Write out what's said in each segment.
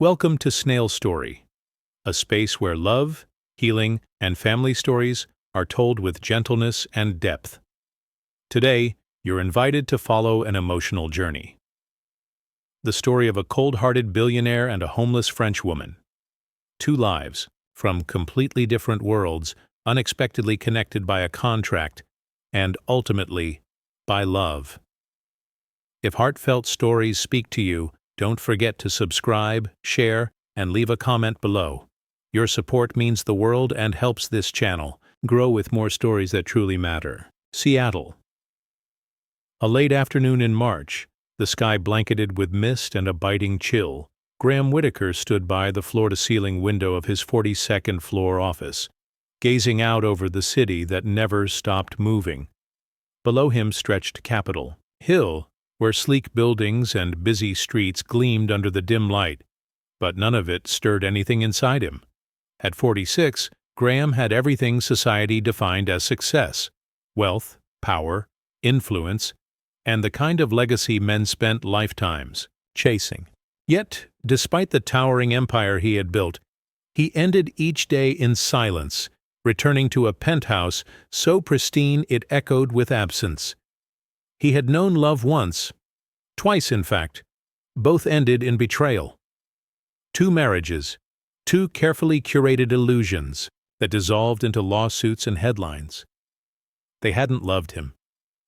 Welcome to Snail Story, a space where love, healing, and family stories are told with gentleness and depth. Today, you're invited to follow an emotional journey. The story of a cold-hearted billionaire and a homeless French woman. Two lives, from completely different worlds, unexpectedly connected by a contract, and ultimately, by love. If heartfelt stories speak to you, don't forget to subscribe, share, and leave a comment below. Your support means the world and helps this channel grow with more stories that truly matter. Seattle. A late afternoon in March, the sky blanketed with mist and a biting chill. Graham Whitaker stood by the floor-to-ceiling window of his 42nd floor office, gazing out over the city that never stopped moving. Below him stretched Capitol Hill, where sleek buildings and busy streets gleamed under the dim light, but none of it stirred anything inside him. At 46, Graham had everything society defined as success: wealth, power, influence, and the kind of legacy men spent lifetimes chasing. Yet, despite the towering empire he had built, he ended each day in silence, returning to a penthouse so pristine it echoed with absence. He had known love once, twice in fact. Both ended in betrayal. Two marriages, two carefully curated illusions that dissolved into lawsuits and headlines. They hadn't loved him.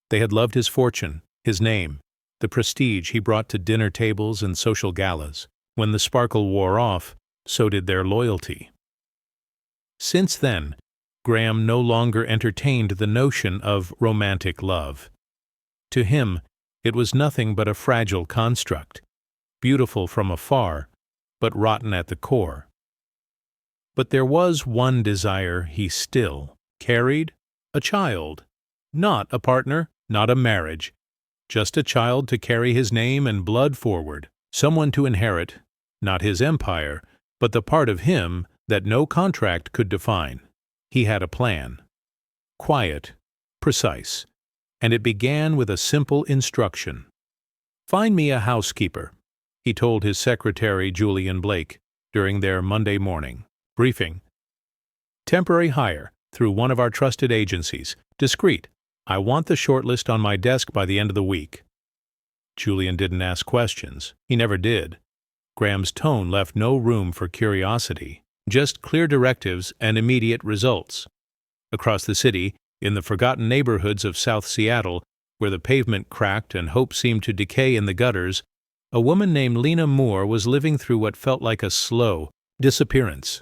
They had loved his fortune, his name, the prestige he brought to dinner tables and social galas. When the sparkle wore off, so did their loyalty. Since then, Graham no longer entertained the notion of romantic love. To him, it was nothing but a fragile construct, beautiful from afar, but rotten at the core. But there was one desire he still carried: a child. Not a partner, not a marriage, just a child to carry his name and blood forward, someone to inherit, not his empire, but the part of him that no contract could define. He had a plan. Quiet, precise. And it began with a simple instruction. "Find me a housekeeper," he told his secretary Julian Blake during their Monday morning briefing. "Temporary hire through one of our trusted agencies. Discreet. I want the shortlist on my desk by the end of the week." Julian didn't ask questions. He never did. Graham's tone left no room for curiosity, just clear directives and immediate results. Across the city, in the forgotten neighborhoods of South Seattle, where the pavement cracked and hope seemed to decay in the gutters, a woman named Lena Moore was living through what felt like a slow disappearance.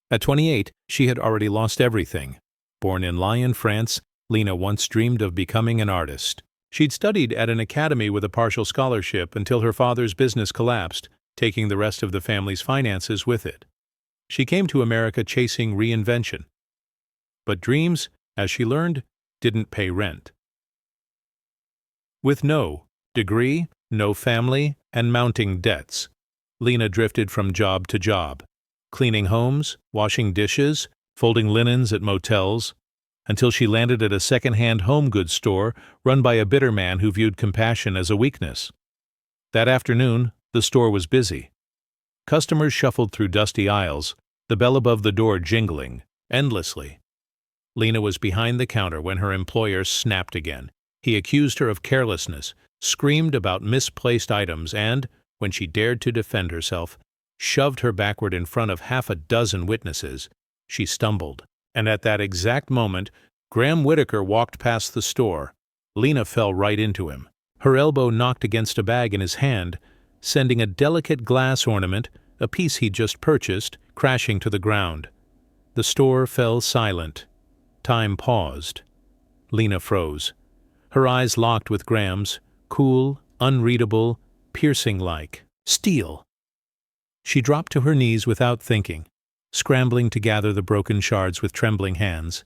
At 28, she had already lost everything. Born in Lyon, France, Lena once dreamed of becoming an artist. She'd studied at an academy with a partial scholarship until her father's business collapsed, taking the rest of the family's finances with it. She came to America chasing reinvention. But dreams, as she learned, didn't pay rent. With no degree, no family, and mounting debts, Lena drifted from job to job, cleaning homes, washing dishes, folding linens at motels, until she landed at a second-hand home goods store run by a bitter man who viewed compassion as a weakness. That afternoon, the store was busy. Customers shuffled through dusty aisles, the bell above the door jingling endlessly. Lena was behind the counter when her employer snapped again. He accused her of carelessness, screamed about misplaced items, and, when she dared to defend herself, shoved her backward in front of half a dozen witnesses. She stumbled, and at that exact moment, Graham Whitaker walked past the store. Lena fell right into him. Her elbow knocked against a bag in his hand, sending a delicate glass ornament, a piece he'd just purchased, crashing to the ground. The store fell silent. Time paused. Lena froze. Her eyes locked with Graham's, cool, unreadable, piercing-like. Steel! She dropped to her knees without thinking, scrambling to gather the broken shards with trembling hands.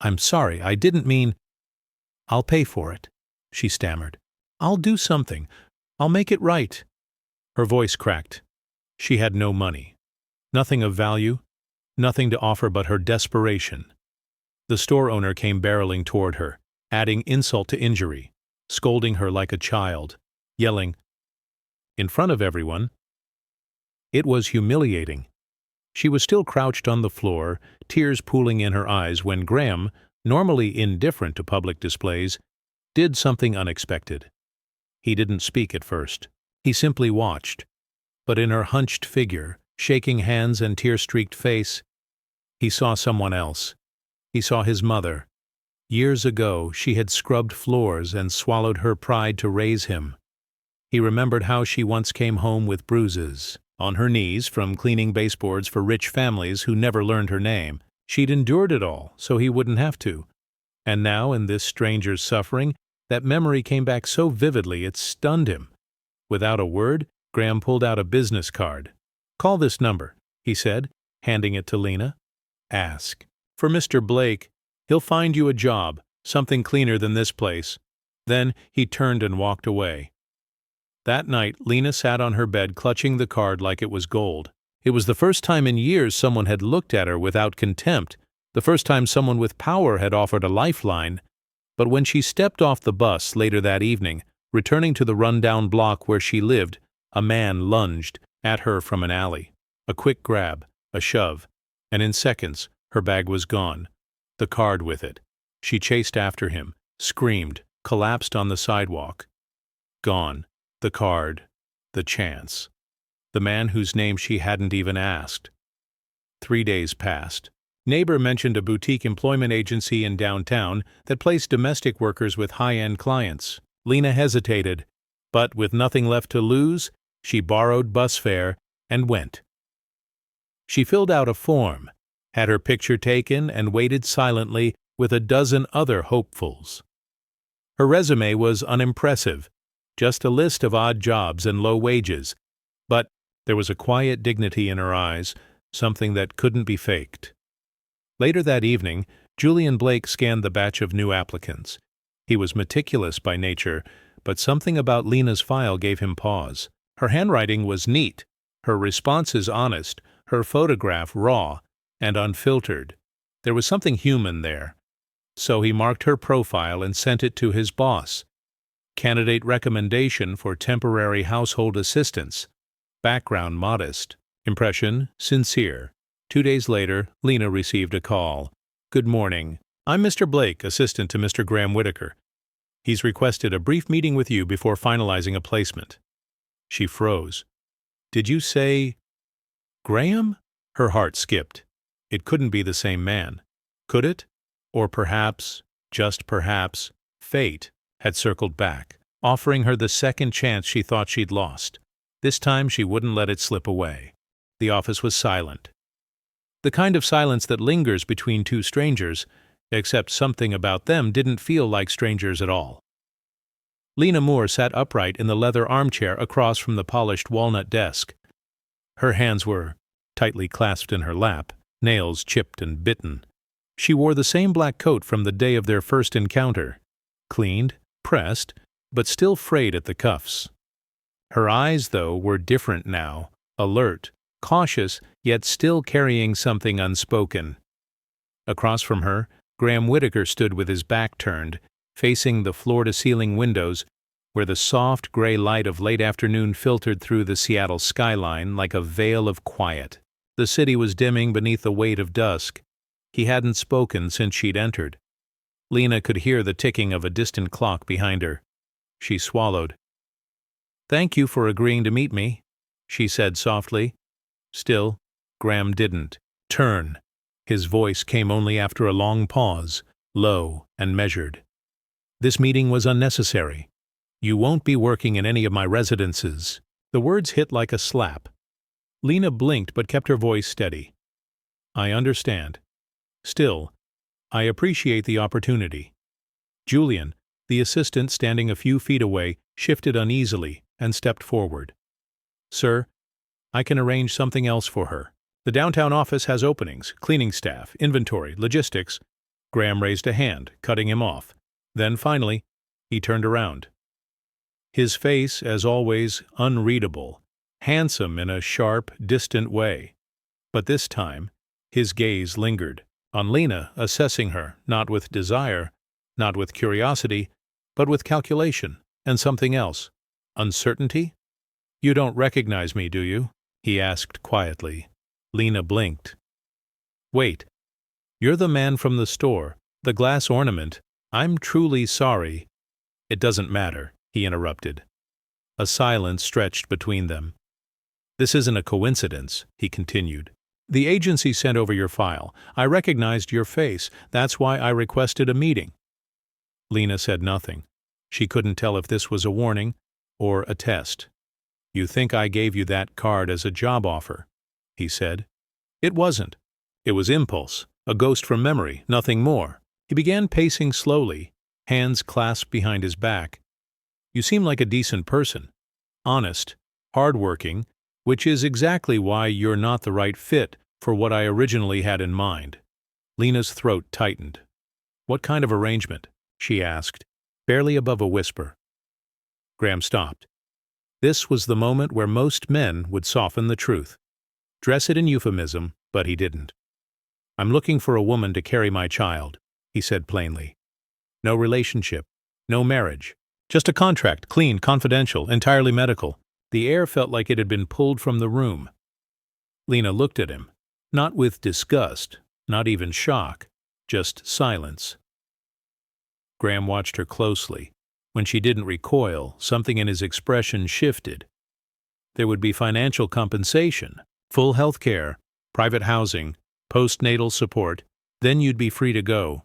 "I'm sorry, I didn't mean—" "I'll pay for it," she stammered. "I'll do something. I'll make it right." Her voice cracked. She had no money. Nothing of value, nothing to offer but her desperation. The store owner came barreling toward her, adding insult to injury, scolding her like a child, yelling, in front of everyone, It was humiliating. She was still crouched on the floor, tears pooling in her eyes when Graham, normally indifferent to public displays, did something unexpected. He didn't speak at first. He simply watched. But in her hunched figure, shaking hands and tear-streaked face, he saw someone else. He saw his mother. Years ago, she had scrubbed floors and swallowed her pride to raise him. He remembered how she once came home with bruises on her knees from cleaning baseboards for rich families who never learned her name. She'd endured it all, so he wouldn't have to. And now, in this stranger's suffering, that memory came back so vividly it stunned him. Without a word, Graham pulled out a business card. "Call this number," he said, handing it to Lena. "Ask for Mr. Blake. He'll find you a job, something cleaner than this place." Then he turned and walked away. That night, Lena sat on her bed clutching the card like it was gold. It was the first time in years someone had looked at her without contempt, the first time someone with power had offered a lifeline. But when she stepped off the bus later that evening, returning to the rundown block where she lived, a man lunged at her from an alley. A quick grab, a shove, and in seconds, her bag was gone. The card with it. She chased after him, screamed, collapsed on the sidewalk. Gone. The card. The chance. The man whose name she hadn't even asked. 3 days passed. Neighbor mentioned a boutique employment agency in downtown that placed domestic workers with high-end clients. Lena hesitated, but with nothing left to lose, she borrowed bus fare and went. She filled out a form, had her picture taken, and waited silently with a dozen other hopefuls. Her resume was unimpressive, just a list of odd jobs and low wages, but there was a quiet dignity in her eyes, something that couldn't be faked. Later that evening, Julian Blake scanned the batch of new applicants. He was meticulous by nature, but something about Lena's file gave him pause. Her handwriting was neat, her responses honest, her photograph raw and unfiltered. There was something human there. So he marked her profile and sent it to his boss. Candidate recommendation for temporary household assistance. Background modest. Impression sincere. 2 days later, Lena received a call. "Good morning. I'm Mr. Blake, assistant to Mr. Graham Whitaker. He's requested a brief meeting with you before finalizing a placement." She froze. "Did you say Graham?" Her heart skipped. It couldn't be the same man. Could it? Or perhaps, just perhaps, fate had circled back, offering her the second chance she thought she'd lost. This time she wouldn't let it slip away. The office was silent. The kind of silence that lingers between two strangers, except something about them didn't feel like strangers at all. Lena Moore sat upright in the leather armchair across from the polished walnut desk. Her hands were tightly clasped in her lap, nails chipped and bitten. She wore the same black coat from the day of their first encounter, cleaned, pressed, but still frayed at the cuffs. Her eyes, though, were different now, alert, cautious, yet still carrying something unspoken. Across from her, Graham Whitaker stood with his back turned, facing the floor-to-ceiling windows, where the soft gray light of late afternoon filtered through the Seattle skyline like a veil of quiet. The city was dimming beneath the weight of dusk. He hadn't spoken since she'd entered. Lena could hear the ticking of a distant clock behind her. She swallowed. "Thank you for agreeing to meet me," she said softly. Still, Graham didn't turn. His voice came only after a long pause, low and measured. "This meeting was unnecessary. You won't be working in any of my residences." The words hit like a slap. Lena blinked but kept her voice steady. "I understand. Still, I appreciate the opportunity." Julian, the assistant standing a few feet away, shifted uneasily and stepped forward. "Sir, I can arrange something else for her. The downtown office has openings, cleaning staff, inventory, logistics." Graham raised a hand, cutting him off. Then finally, he turned around. His face, as always, unreadable, handsome in a sharp, distant way. But this time, his gaze lingered on Lena, assessing her, not with desire, not with curiosity, but with calculation and something else. Uncertainty? "You don't recognize me, do you?" he asked quietly. Lena blinked. Wait, you're the man from the store, the glass ornament. I'm truly sorry. It doesn't matter, he interrupted. A silence stretched between them. This isn't a coincidence, he continued. The agency sent over your file. I recognized your face. That's why I requested a meeting. Lena said nothing. She couldn't tell if this was a warning or a test. You think I gave you that card as a job offer, he said. It wasn't. It was impulse, a ghost from memory, nothing more. He began pacing slowly, hands clasped behind his back. You seem like a decent person, honest, hard-working, which is exactly why you're not the right fit for what I originally had in mind. Lena's throat tightened. What kind of arrangement? She asked, barely above a whisper. Graham stopped. This was the moment where most men would soften the truth. Dress it in euphemism, but he didn't. I'm looking for a woman to carry my child, he said plainly. No relationship, no marriage. Just a contract, clean, confidential, entirely medical. The air felt like it had been pulled from the room. Lena looked at him, not with disgust, not even shock, just silence. Graham watched her closely. When she didn't recoil, something in his expression shifted. There would be financial compensation, full health care, private housing, postnatal support, then you'd be free to go.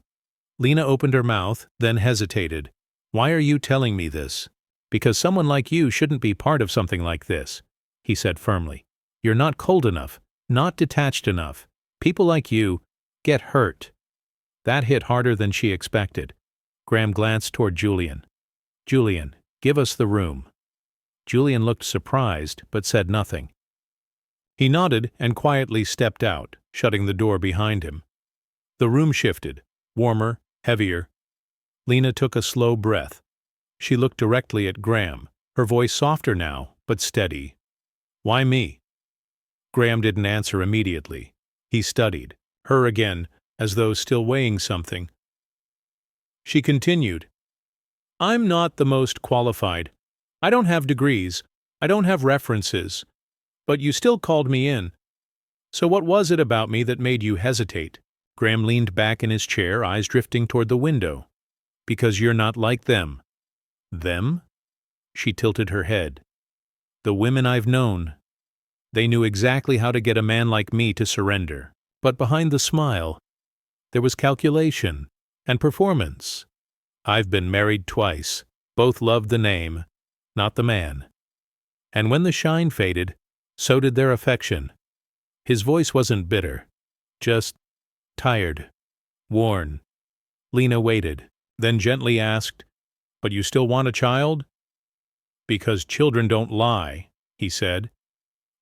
Lena opened her mouth, then hesitated. Why are you telling me this? Because someone like you shouldn't be part of something like this, he said firmly. You're not cold enough, not detached enough. People like you get hurt. That hit harder than she expected. Graham glanced toward Julian. Julian, give us the room. Julian looked surprised, but said nothing. He nodded and quietly stepped out, shutting the door behind him. The room shifted, warmer, heavier. Lena took a slow breath. She looked directly at Graham, her voice softer now, but steady. Why me? Graham didn't answer immediately. He studied, her again, as though still weighing something. She continued. I'm not the most qualified. I don't have degrees. I don't have references. But you still called me in. So what was it about me that made you hesitate? Graham leaned back in his chair, eyes drifting toward the window. Because you're not like them. Them? She tilted her head. The women I've known. They knew exactly how to get a man like me to surrender. But behind the smile, there was calculation and performance. I've been married twice. Both loved the name, not the man. And when the shine faded, so did their affection. His voice wasn't bitter, just tired, worn. Lena waited, then gently asked, But you still want a child? Because children don't lie, he said.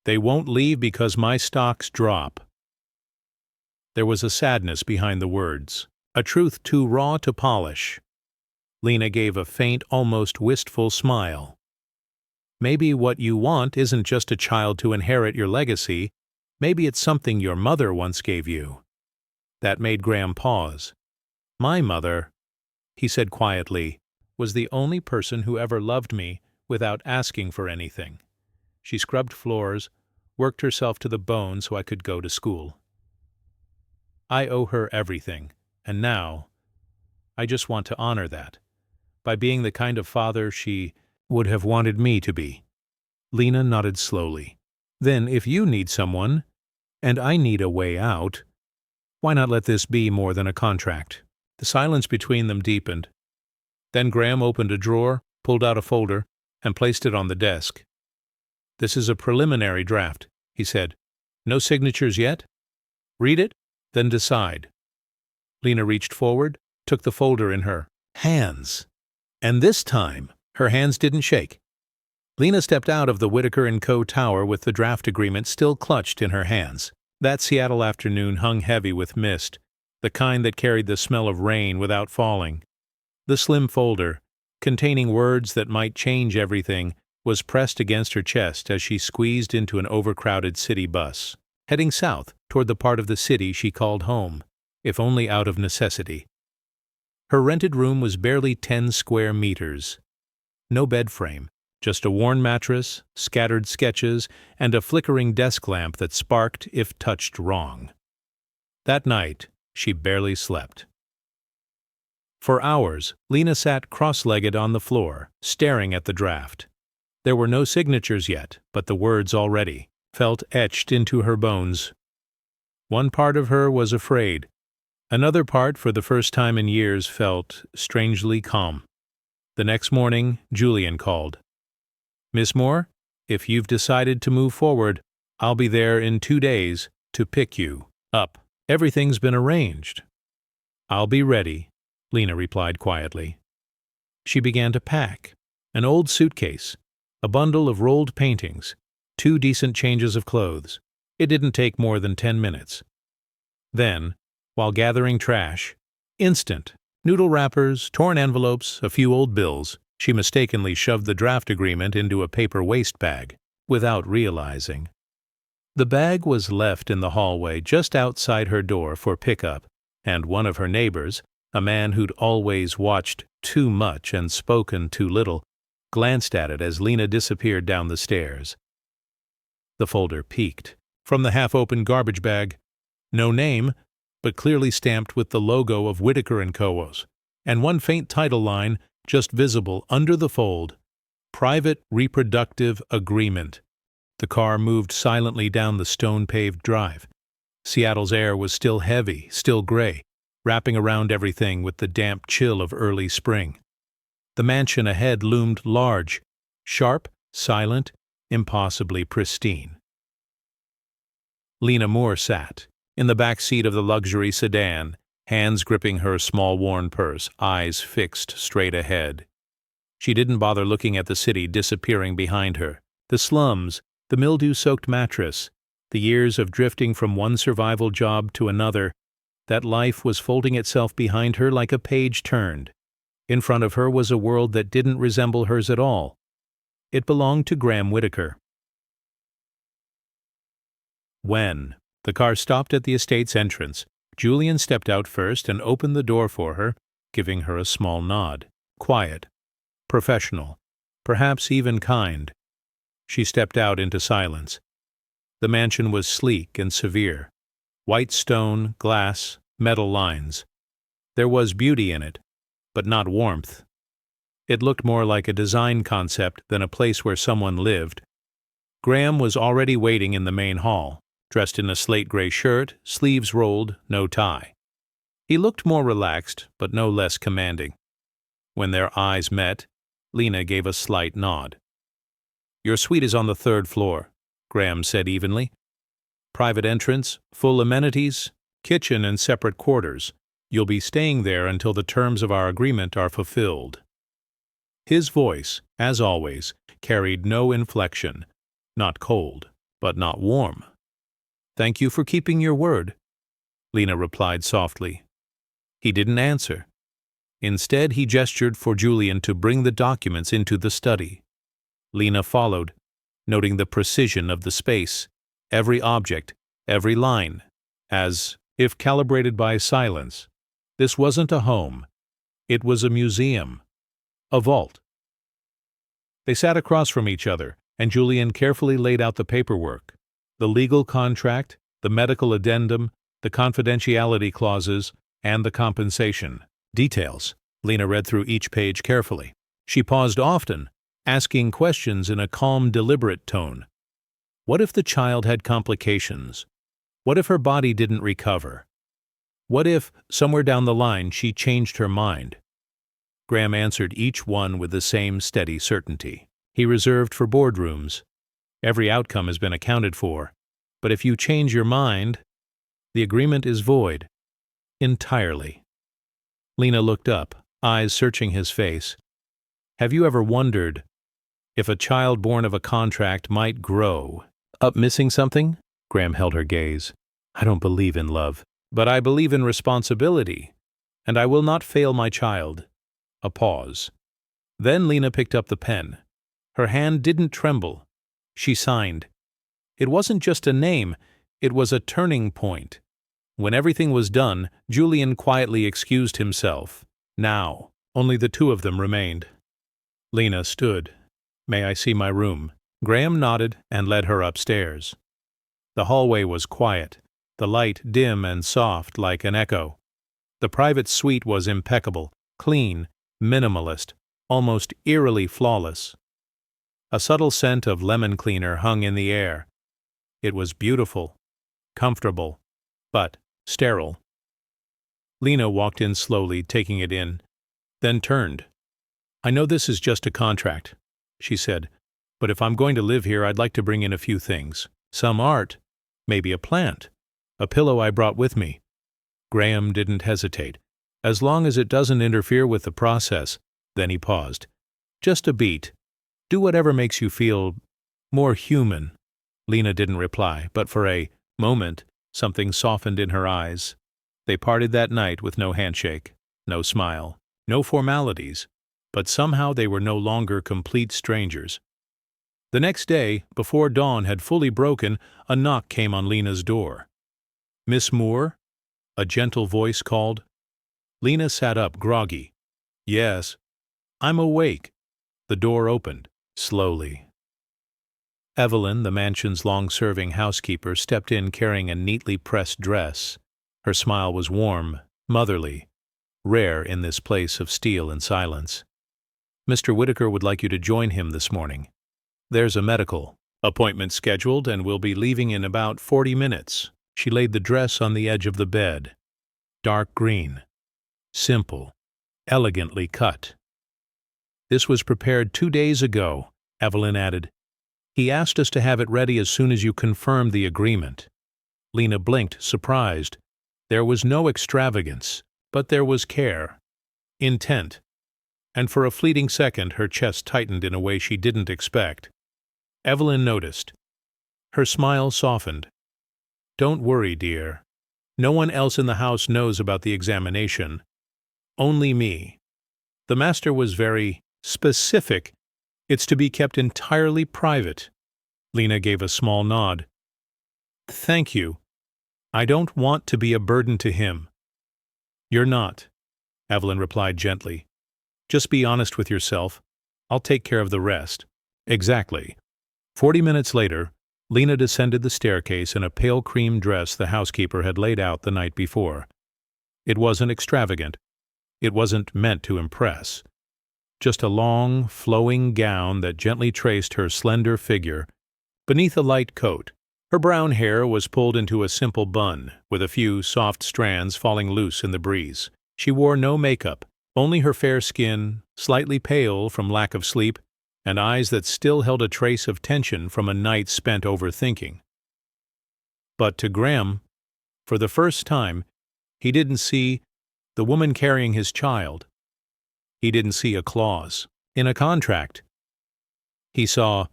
They won't leave because my stocks drop. There was a sadness behind the words, a truth too raw to polish. Lena gave a faint, almost wistful smile. Maybe what you want isn't just a child to inherit your legacy. Maybe it's something your mother once gave you. That made Graham pause. My mother, he said quietly, was the only person who ever loved me without asking for anything. She scrubbed floors, worked herself to the bone so I could go to school. I owe her everything, and now I just want to honor that, by being the kind of father she would have wanted me to be. Lena nodded slowly. Then if you need someone, and I need a way out, why not let this be more than a contract? The silence between them deepened. Then Graham opened a drawer, pulled out a folder, and placed it on the desk. This is a preliminary draft, he said. No signatures yet? Read it, then decide. Lena reached forward, took the folder in her hands. And this time, her hands didn't shake. Lena stepped out of the Whitaker & Co. tower with the draft agreement still clutched in her hands. That Seattle afternoon hung heavy with mist, the kind that carried the smell of rain without falling. The slim folder, containing words that might change everything, was pressed against her chest as she squeezed into an overcrowded city bus, heading south toward the part of the city she called home, if only out of necessity. Her rented room was barely 10 square meters. No bed frame, Just a worn mattress, scattered sketches, and a flickering desk lamp that sparked if touched wrong. That night, she barely slept. For hours, Lena sat cross-legged on the floor, staring at the draft. There were no signatures yet, but the words already felt etched into her bones. One part of her was afraid. Another part, for the first time in years, felt strangely calm. The next morning, Julian called. "Miss Moore, if you've decided to move forward, I'll be there in 2 days to pick you up. Everything's been arranged." "I'll be ready," Lena replied quietly. She began to pack. An old suitcase, a bundle of rolled paintings, 2 decent changes of clothes. It didn't take more than 10 minutes. Then, while gathering trash, instant, noodle wrappers, torn envelopes, a few old bills, she mistakenly shoved the draft agreement into a paper waste bag, without realizing. The bag was left in the hallway just outside her door for pickup, and one of her neighbors, a man who'd always watched too much and spoken too little, glanced at it as Lena disappeared down the stairs. The folder peeked from the half-open garbage bag. No name, but clearly stamped with the logo of Whitaker & Co.'s, and one faint title line just visible under the fold: Private Reproductive Agreement. The car moved silently down the stone-paved drive. Seattle's air was still heavy, still gray, wrapping around everything with the damp chill of early spring. The mansion ahead loomed large, sharp, silent, impossibly pristine. Lena Moore sat in the back seat of the luxury sedan, hands gripping her small worn purse, eyes fixed straight ahead. She didn't bother looking at the city disappearing behind her, the slums, the mildew-soaked mattress, the years of drifting from one survival job to another. That life was folding itself behind her like a page turned. In front of her was a world that didn't resemble hers at all. It belonged to Graham Whitaker. When the car stopped at the estate's entrance, Julian stepped out first and opened the door for her, giving her a small nod. Quiet, professional, perhaps even kind. She stepped out into silence. The mansion was sleek and severe. White stone, glass, metal lines. There was beauty in it, but not warmth. It looked more like a design concept than a place where someone lived. Graham was already waiting in the main hall, dressed in a slate-gray shirt, sleeves rolled, no tie. He looked more relaxed, but no less commanding. When their eyes met, Lena gave a slight nod. "Your suite is on the 3rd floor," Graham said evenly. "Private entrance, full amenities, kitchen and separate quarters. You'll be staying there until the terms of our agreement are fulfilled." His voice, as always, carried no inflection. Not cold, but not warm. "Thank you for keeping your word," Lena replied softly. He didn't answer. Instead, he gestured for Julian to bring the documents into the study. Lena followed, noting the precision of the space, every object, every line, as if calibrated by silence. This wasn't a home. It was a museum. A vault. They sat across from each other, and Julian carefully laid out the paperwork. The legal contract, the medical addendum, the confidentiality clauses, and the compensation. Details. Lena read through each page carefully. She paused often, asking questions in a calm, deliberate tone. What if the child had complications? What if her body didn't recover? What if, somewhere down the line, she changed her mind? Graham answered each one with the same steady certainty. He reserved for boardrooms. Every outcome has been accounted for, but if you change your mind, the agreement is void. Entirely. Lena looked up, eyes searching his face. Have you ever wondered if a child born of a contract might grow up missing something? Graham held her gaze. I don't believe in love, but I believe in responsibility, and I will not fail my child. A pause. Then Lena picked up the pen. Her hand didn't tremble. She signed. It wasn't just a name, it was a turning point. When everything was done, Julian quietly excused himself. Now, only the two of them remained. Lena stood, "May I see my room?" Graham nodded and led her upstairs. The hallway was quiet, the light dim and soft like an echo. The private suite was impeccable, clean, minimalist, almost eerily flawless. A subtle scent of lemon cleaner hung in the air. It was beautiful, comfortable, but sterile. Lena walked in slowly, taking it in, then turned. "I know this is just a contract," she said, "but if I'm going to live here, I'd like to bring in a few things. Some art, maybe a plant, a pillow I brought with me." Graham didn't hesitate. "As long as it doesn't interfere with the process." Then he paused. "Just a beat. Do whatever makes you feel more human." Lena didn't reply, but for a moment something softened in her eyes. They parted that night with no handshake, no smile, no formalities, but somehow they were no longer complete strangers. The next day, before dawn had fully broken, a knock came on Lena's door. "Miss Moore?" a gentle voice called. Lena sat up, groggy. "Yes." "I'm awake." The door opened, slowly. Evelyn, the mansion's long-serving housekeeper, stepped in carrying a neatly pressed dress. Her smile was warm, motherly, rare in this place of steel and silence. "Mr. Whitaker would like you to join him this morning. There's a medical appointment scheduled and we'll be leaving in about 40 minutes. She laid the dress on the edge of the bed. Dark green. Simple. Elegantly cut. "This was prepared 2 days ago," Evelyn added. "He asked us to have it ready as soon as you confirmed the agreement." Lena blinked, surprised. There was no extravagance, but there was care. Intent. And for a fleeting second her chest tightened in a way she didn't expect. Evelyn noticed. Her smile softened. "Don't worry, dear. No one else in the house knows about the examination. Only me. The master was very specific. It's to be kept entirely private." Lena gave a small nod. "Thank you. I don't want to be a burden to him." "You're not," Evelyn replied gently. "Just be honest with yourself. I'll take care of the rest." "Exactly." 40 minutes later, Lena descended the staircase in a pale cream dress the housekeeper had laid out the night before. It wasn't extravagant. It wasn't meant to impress. Just a long, flowing gown that gently traced her slender figure beneath a light coat. Her brown hair was pulled into a simple bun, with a few soft strands falling loose in the breeze. She wore no makeup, only her fair skin, slightly pale from lack of sleep, and eyes that still held a trace of tension from a night spent overthinking. But to Graham, for the first time, he didn't see the woman carrying his child. He didn't see a clause in a contract. He saw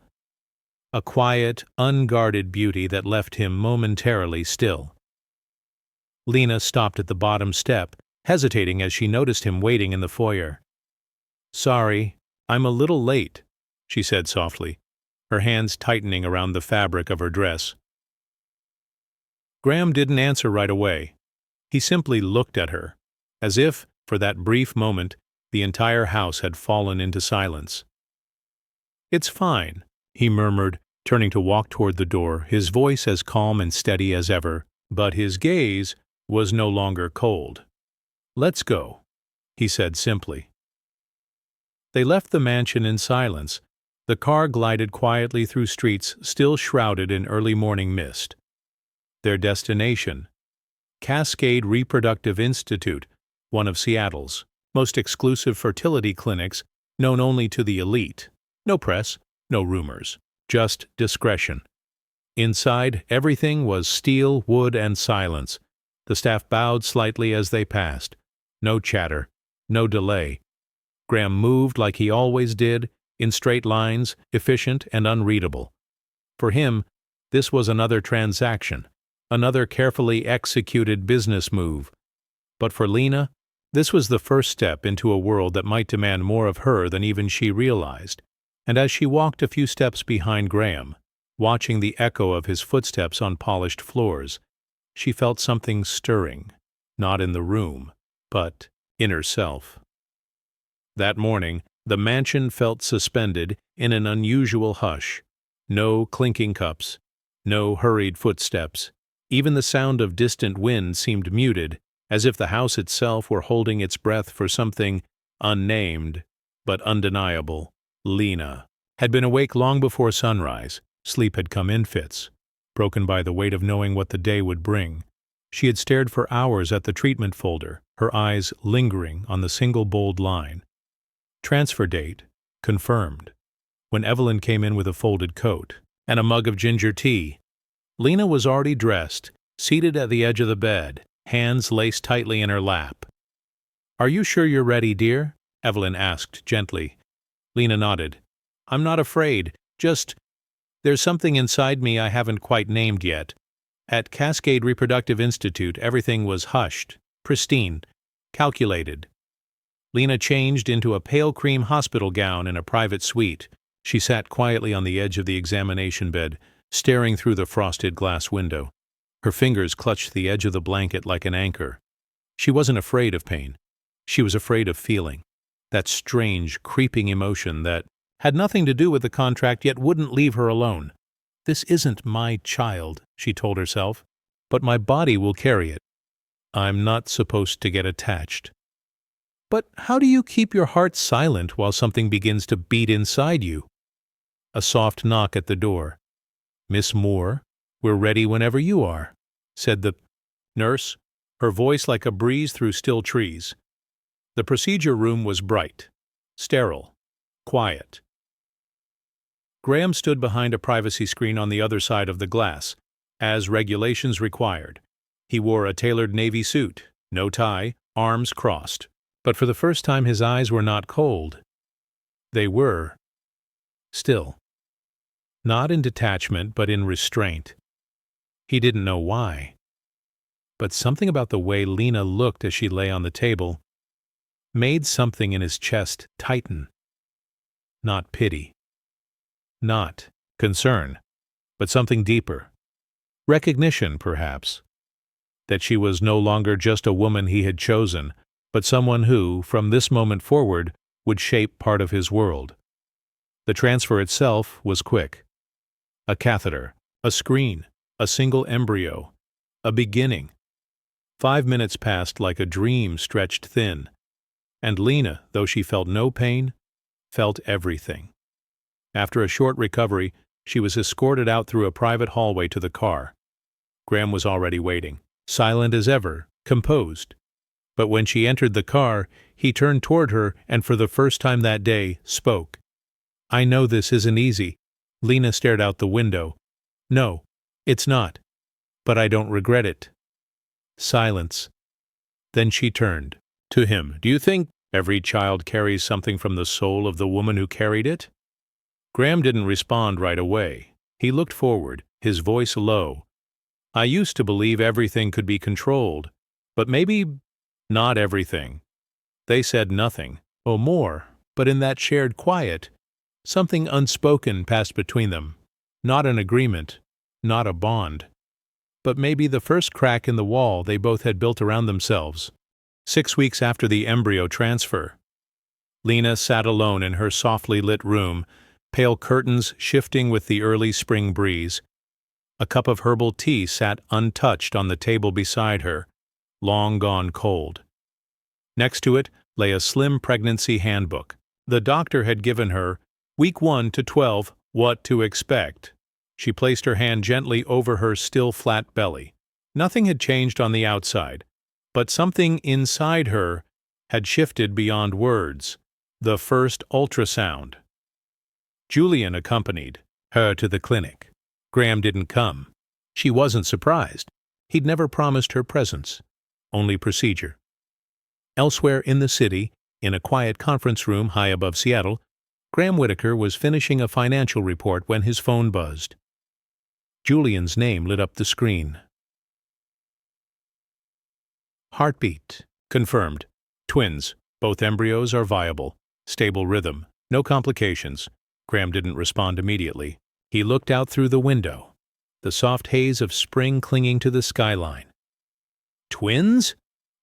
a quiet, unguarded beauty that left him momentarily still. Lena stopped at the bottom step, hesitating as she noticed him waiting in the foyer. "Sorry, I'm a little late," she said softly, her hands tightening around the fabric of her dress. Graham didn't answer right away. He simply looked at her, as if, for that brief moment, the entire house had fallen into silence. "It's fine," he murmured, turning to walk toward the door, his voice as calm and steady as ever, but his gaze was no longer cold. "Let's go," he said simply. They left the mansion in silence. The car glided quietly through streets still shrouded in early morning mist. Their destination, Cascade Reproductive Institute, one of Seattle's most exclusive fertility clinics known only to the elite. No press, no rumors, just discretion. Inside, everything was steel, wood, and silence. The staff bowed slightly as they passed. No chatter, no delay. Graham moved like he always did, in straight lines, efficient and unreadable. For him, this was another transaction, another carefully executed business move. But for Lena, this was the first step into a world that might demand more of her than even she realized. And as she walked a few steps behind Graham, watching the echo of his footsteps on polished floors, she felt something stirring, not in the room, but in herself. That morning, The mansion felt suspended in an unusual hush. No clinking cups, no hurried footsteps. Even the sound of distant wind seemed muted, as if the house itself were holding its breath for something unnamed but undeniable. Lena had been awake long before sunrise. Sleep had come in fits, broken by the weight of knowing what the day would bring. She had stared for hours at the treatment folder, her eyes lingering on the single bold line. Transfer date confirmed. When Evelyn came in with a folded coat and a mug of ginger tea, Lena was already dressed, seated at the edge of the bed, hands laced tightly in her lap. "Are you sure you're ready, dear?" Evelyn asked gently. Lena nodded. "I'm not afraid, there's something inside me I haven't quite named yet. At Cascade Reproductive Institute, everything was hushed, pristine, calculated." Lena changed into a pale cream hospital gown in a private suite. She sat quietly on the edge of the examination bed, staring through the frosted glass window. Her fingers clutched the edge of the blanket like an anchor. She wasn't afraid of pain. She was afraid of feeling. That strange, creeping emotion that had nothing to do with the contract yet wouldn't leave her alone. "This isn't my child," she told herself, "but my body will carry it. I'm not supposed to get attached." But how do you keep your heart silent while something begins to beat inside you? A soft knock at the door. "Miss Moore, we're ready whenever you are," said the nurse, her voice like a breeze through still trees. The procedure room was bright, sterile, quiet. Graham stood behind a privacy screen on the other side of the glass, as regulations required. He wore a tailored navy suit, no tie, arms crossed. But for the first time his eyes were not cold. They were still. Not in detachment, but in restraint. He didn't know why. But something about the way Lena looked as she lay on the table made something in his chest tighten. Not pity. Not concern, but something deeper. Recognition, perhaps. That she was no longer just a woman he had chosen, but someone who, from this moment forward, would shape part of his world. The transfer itself was quick. A catheter, a screen, a single embryo, a beginning. 5 minutes passed like a dream stretched thin, and Lena, though she felt no pain, felt everything. After a short recovery, she was escorted out through a private hallway to the car. Graham was already waiting, silent as ever, composed. But when she entered the car, he turned toward her and for the first time that day spoke. "I know this isn't easy." Lena stared out the window. "No, it's not. But I don't regret it." Silence. Then she turned to him. "Do you think every child carries something from the soul of the woman who carried it?" Graham didn't respond right away. He looked forward, his voice low. "I used to believe everything could be controlled, but maybe not everything." They said nothing, or more, but in that shared quiet, something unspoken passed between them. Not an agreement, not a bond, but maybe the first crack in the wall they both had built around themselves. 6 weeks after the embryo transfer, Lena sat alone in her softly lit room, pale curtains shifting with the early spring breeze. A cup of herbal tea sat untouched on the table beside her, long gone cold. Next to it lay a slim pregnancy handbook. The doctor had given her, week 1 to 12, what to expect. She placed her hand gently over her still flat belly. Nothing had changed on the outside, but something inside her had shifted beyond words. The first ultrasound. Julian accompanied her to the clinic. Graham didn't come. She wasn't surprised. He'd never promised her presence, only procedure. Elsewhere in the city, in a quiet conference room high above Seattle, Graham Whitaker was finishing a financial report when his phone buzzed. Julian's name lit up the screen. Heartbeat. Confirmed. Twins. Both embryos are viable. Stable rhythm. No complications. Graham didn't respond immediately. He looked out through the window, the soft haze of spring clinging to the skyline. "Twins?"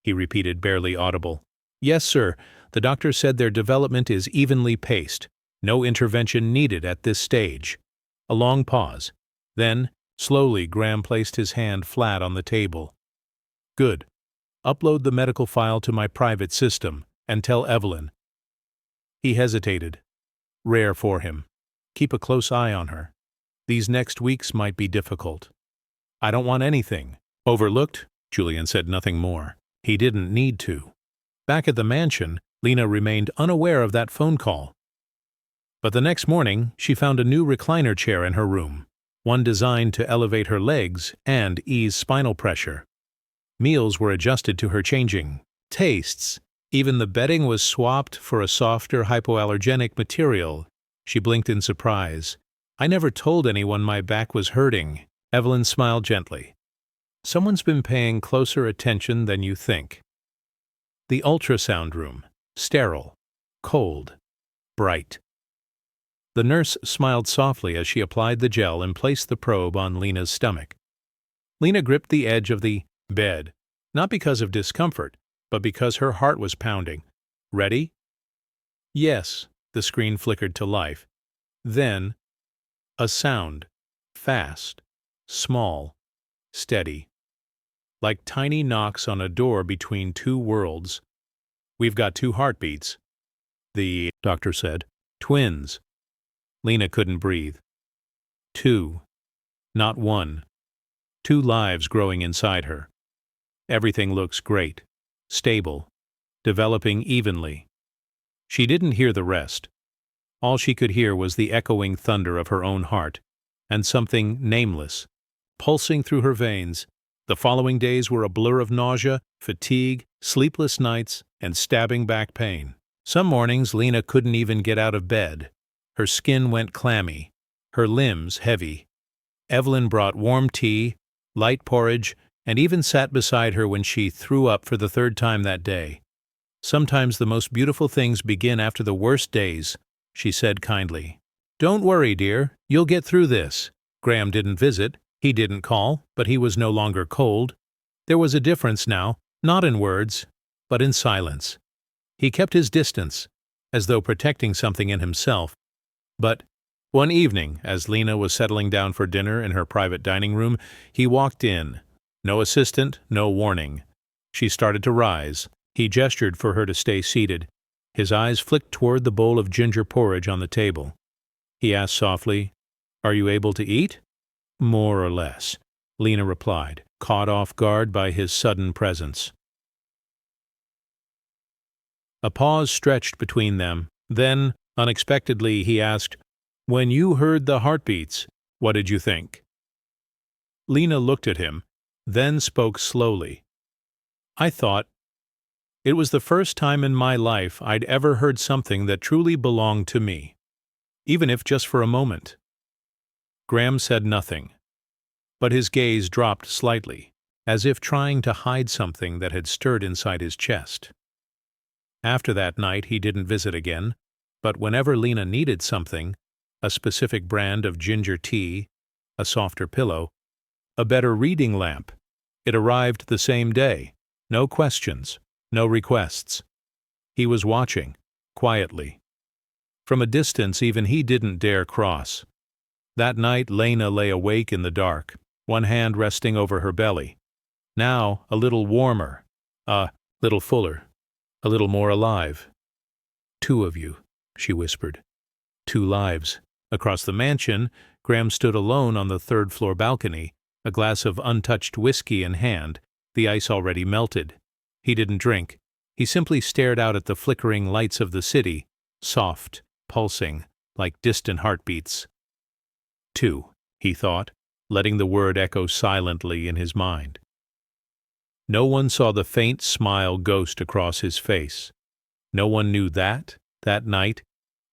he repeated, barely audible. "Yes, sir. The doctor said their development is evenly paced. No intervention needed at this stage. A long pause. Then, slowly, Graham placed his hand flat on the table. Good. Upload the medical file to my private system and tell Evelyn. He hesitated. Rare for him. Keep a close eye on her. These next weeks might be difficult. I don't want anything overlooked. Julian said nothing more. He didn't need to. Back at the mansion, Lena remained unaware of that phone call. But the next morning, she found a new recliner chair in her room, one designed to elevate her legs and ease spinal pressure. Meals were adjusted to her changing tastes. Even the bedding was swapped for a softer hypoallergenic material. She blinked in surprise. I never told anyone my back was hurting. Evelyn smiled gently. Someone's been paying closer attention than you think. The ultrasound room. Sterile. Cold. Bright. The nurse smiled softly as she applied the gel and placed the probe on Lena's stomach. Lena gripped the edge of the bed, not because of discomfort, but because her heart was pounding. Ready? Yes, the screen flickered to life. Then, a sound. Fast. Small. Steady. Like tiny knocks on a door between two worlds. We've got 2 heartbeats. The doctor said. Twins. Lena couldn't breathe. 2. Not 1. 2 lives growing inside her. Everything looks great. Stable. Developing evenly. She didn't hear the rest. All she could hear was the echoing thunder of her own heart, and something nameless, pulsing through her veins. The following days were a blur of nausea, fatigue, sleepless nights, and stabbing back pain. Some mornings Lena couldn't even get out of bed. Her skin went clammy, her limbs heavy. Evelyn brought warm tea, light porridge, and even sat beside her when she threw up for the 3rd time that day. Sometimes the most beautiful things begin after the worst days, she said kindly. Don't worry, dear, you'll get through this. Graham didn't visit. He didn't call, but he was no longer cold. There was a difference now, not in words, but in silence. He kept his distance, as though protecting something in himself. But one evening, as Lena was settling down for dinner in her private dining room, he walked in. No assistant, no warning. She started to rise. He gestured for her to stay seated. His eyes flicked toward the bowl of ginger porridge on the table. He asked softly, Are you able to eat? More or less, Lena replied, caught off guard by his sudden presence. A pause stretched between them. Then, unexpectedly, he asked, When you heard the heartbeats, what did you think? Lena looked at him, then spoke slowly. I thought, it was the first time in my life I'd ever heard something that truly belonged to me, even if just for a moment. Graham said nothing, but his gaze dropped slightly, as if trying to hide something that had stirred inside his chest. After that night he didn't visit again, but whenever Lena needed something, a specific brand of ginger tea, a softer pillow, a better reading lamp, it arrived the same day. No questions, no requests. He was watching, quietly. From a distance even he didn't dare cross. That night Lena lay awake in the dark, one hand resting over her belly. Now a little warmer, a little fuller, a little more alive. 2 of you, she whispered. 2 lives. Across the mansion, Graham stood alone on the 3rd-floor balcony, a glass of untouched whiskey in hand, the ice already melted. He didn't drink. He simply stared out at the flickering lights of the city, soft, pulsing, like distant heartbeats. 2, he thought, letting the word echo silently in his mind. No one saw the faint smile ghost across his face. No one knew that night,